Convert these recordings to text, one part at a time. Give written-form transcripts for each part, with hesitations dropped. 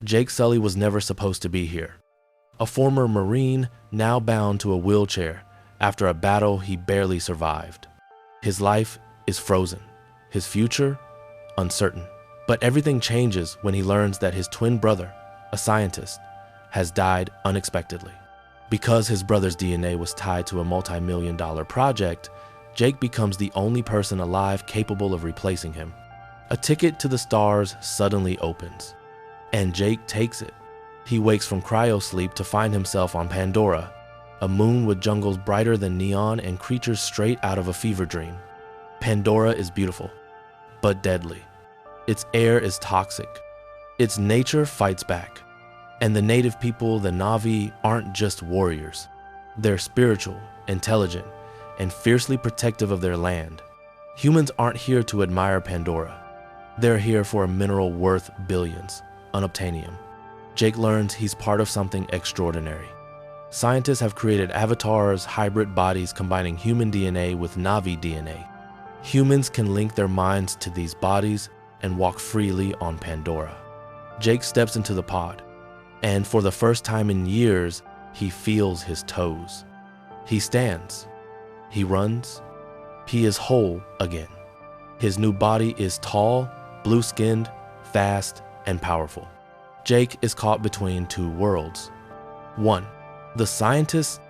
Jake Sully was never supposed to be here. A former Marine, now bound to a wheelchair after a battle he barely survived. His life is frozen, his future uncertain. But everything changes when he learns that his twin brother, a scientist, has died unexpectedly. Because his brother's DNA was tied to a multi-million-dollar project, Jake becomes the only person alive capable of replacing him. A ticket to the stars suddenly opens, and Jake takes it. He wakes from cryosleep to find himself on Pandora, a moon with jungles brighter than neon and creatures straight out of a fever dream. Pandora is beautiful, but deadly. Its air is toxic. Its nature fights back. And the native people, the Na'vi, aren't just warriors. They're spiritual, intelligent, and fiercely protective of their land. Humans aren't here to admire Pandora. They're here for a mineral worth billions, unobtainium. Jake learns he's part of something extraordinary. Scientists have created avatars, hybrid bodies combining human DNA with Na'vi DNA. Humans can link their minds to these bodies and walk freely on Pandora. Jake steps into the pod, and for the first time in years, he feels his toes. He stands. He runs. He is whole again. His new body is tall, blue-skinned, fast, and powerful. Jake is caught between two worlds. One, the scientists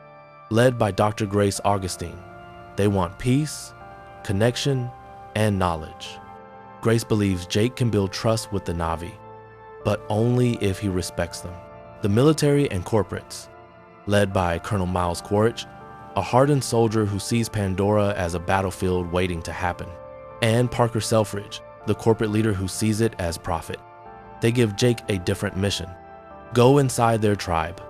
led by Dr. Grace Augustine. They want peace, connection, and knowledge. Grace believes Jake can build trust with the Na'vi, but only if he respects them. The military and corporates, led by Colonel Miles Quaritch, a hardened soldier who sees Pandora as a battlefield waiting to happen, and Parker Selfridge, the corporate leader who sees it as profit. They give Jake a different mission. Go inside their tribe,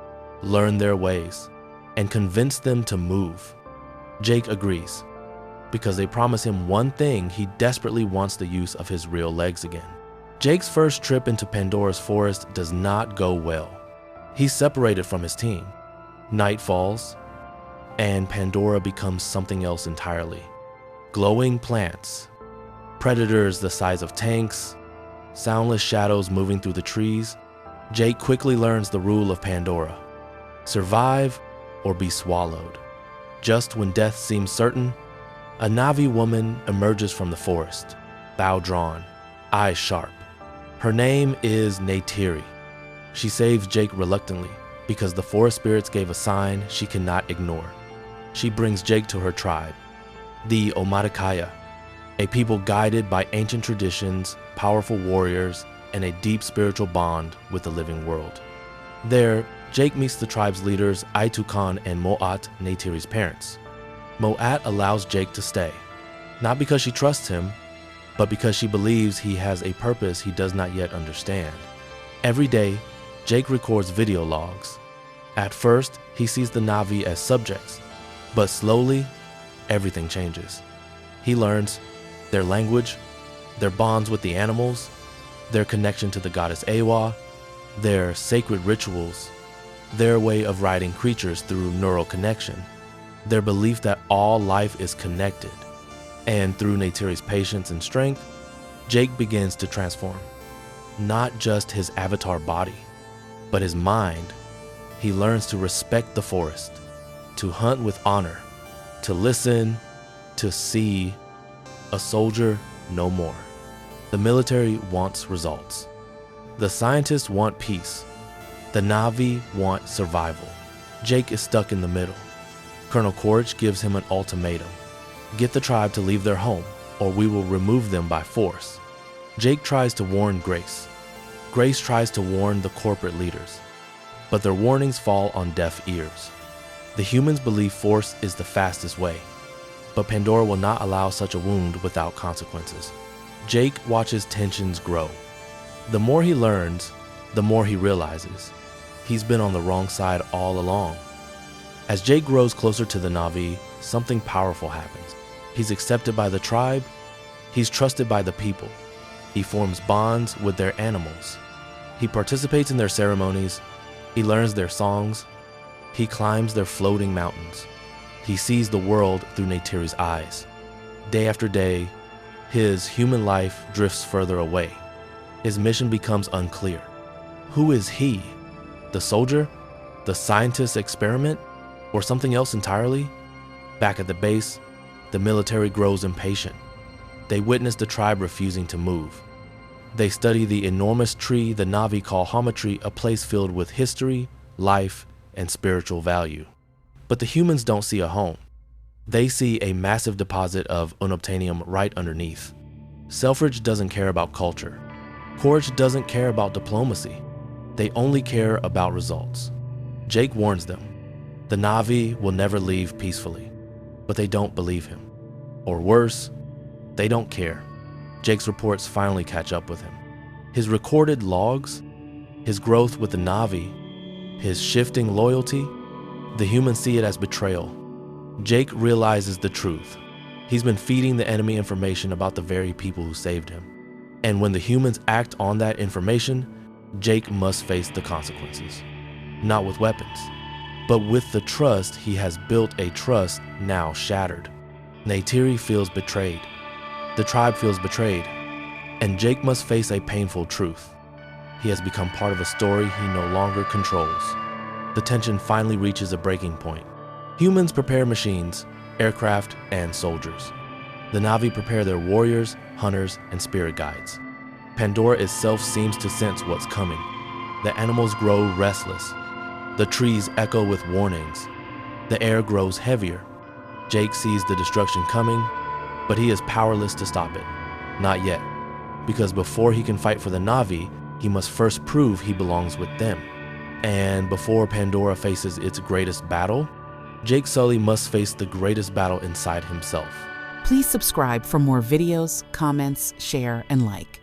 learn their ways, and convince them to move. Jake agrees, because they promise him one thing: he desperately wants the use of his real legs again. Jake's first trip into Pandora's forest does not go well. He's separated from his team. Night falls, and Pandora becomes something else entirely. Glowing plants, predators the size of tanks, soundless shadows moving through the trees. Jake quickly learns the rule of Pandora: survive or be swallowed. Just when death seems certain, a Na'vi woman emerges from the forest, bow drawn, eyes sharp. Her name is Neytiri. She saves Jake reluctantly because the forest spirits gave a sign she cannot ignore. She brings Jake to her tribe, the Omaticaya, a people guided by ancient traditions, powerful warriors, and a deep spiritual bond with the living world. There, Jake meets the tribe's leaders Aitukan and Mo'at, Neytiri's parents. Mo'at allows Jake to stay, not because she trusts him, but because she believes he has a purpose he does not yet understand. Every day, Jake records video logs. At first, he sees the Na'vi as subjects, but slowly, everything changes. He learns their language, their bonds with the animals, their connection to the goddess Awa, their sacred rituals, their way of riding creatures through neural connection, their belief that all life is connected. And through Neytiri's patience and strength, Jake begins to transform. Not just his avatar body, but his mind. He learns to respect the forest, to hunt with honor, to listen, to see. A soldier no more. The military wants results. The scientists want peace. The Na'vi want survival. Jake is stuck in the middle. Colonel Quaritch gives him an ultimatum: get the tribe to leave their home, or we will remove them by force. Jake tries to warn Grace. Grace tries to warn the corporate leaders, but their warnings fall on deaf ears. The humans believe force is the fastest way, but Pandora will not allow such a wound without consequences. Jake watches tensions grow. The more he learns, the more he realizes he's been on the wrong side all along. As Jake grows closer to the Na'vi, something powerful happens. He's accepted by the tribe. He's trusted by the people. He forms bonds with their animals. He participates in their ceremonies. He learns their songs. He climbs their floating mountains. He sees the world through Neytiri's eyes. Day after day, his human life drifts further away. His mission becomes unclear. who is he? The soldier? The scientist's experiment? Or something else entirely? Back at the base, the military grows impatient. They witness the tribe refusing to move. They study the enormous tree the Na'vi call Hamatri, a place filled with history, life, and spiritual value. But the humans don't see a home. They see a massive deposit of unobtainium right underneath. Selfridge doesn't care about culture. Quaritch doesn't care about diplomacy. They only care about results. Jake warns them. The Na'vi will never leave peacefully, but they don't believe him. Or worse, they don't care. Jake's reports finally catch up with him. His recorded logs, his growth with the Na'vi, his shifting loyalty, the humans see it as betrayal. Jake realizes the truth. He's been feeding the enemy information about the very people who saved him. And when the humans act on that information, Jake must face the consequences. Not with weapons, but with the trust he has built, a trust now shattered. Neytiri feels betrayed. The tribe feels betrayed. And Jake must face a painful truth. He has become part of a story he no longer controls. The tension finally reaches a breaking point. Humans prepare machines, aircraft, and soldiers. The Na'vi prepare their warriors, hunters, and spirit guides. Pandora itself seems to sense what's coming. The animals grow restless. The trees echo with warnings. The air grows heavier. Jake sees the destruction coming, but he is powerless to stop it. Not yet, because before he can fight for the Na'vi, he must first prove he belongs with them. And before Pandora faces its greatest battle, Jake Sully must face the greatest battle inside himself. Please subscribe for more videos, comments, share, and like.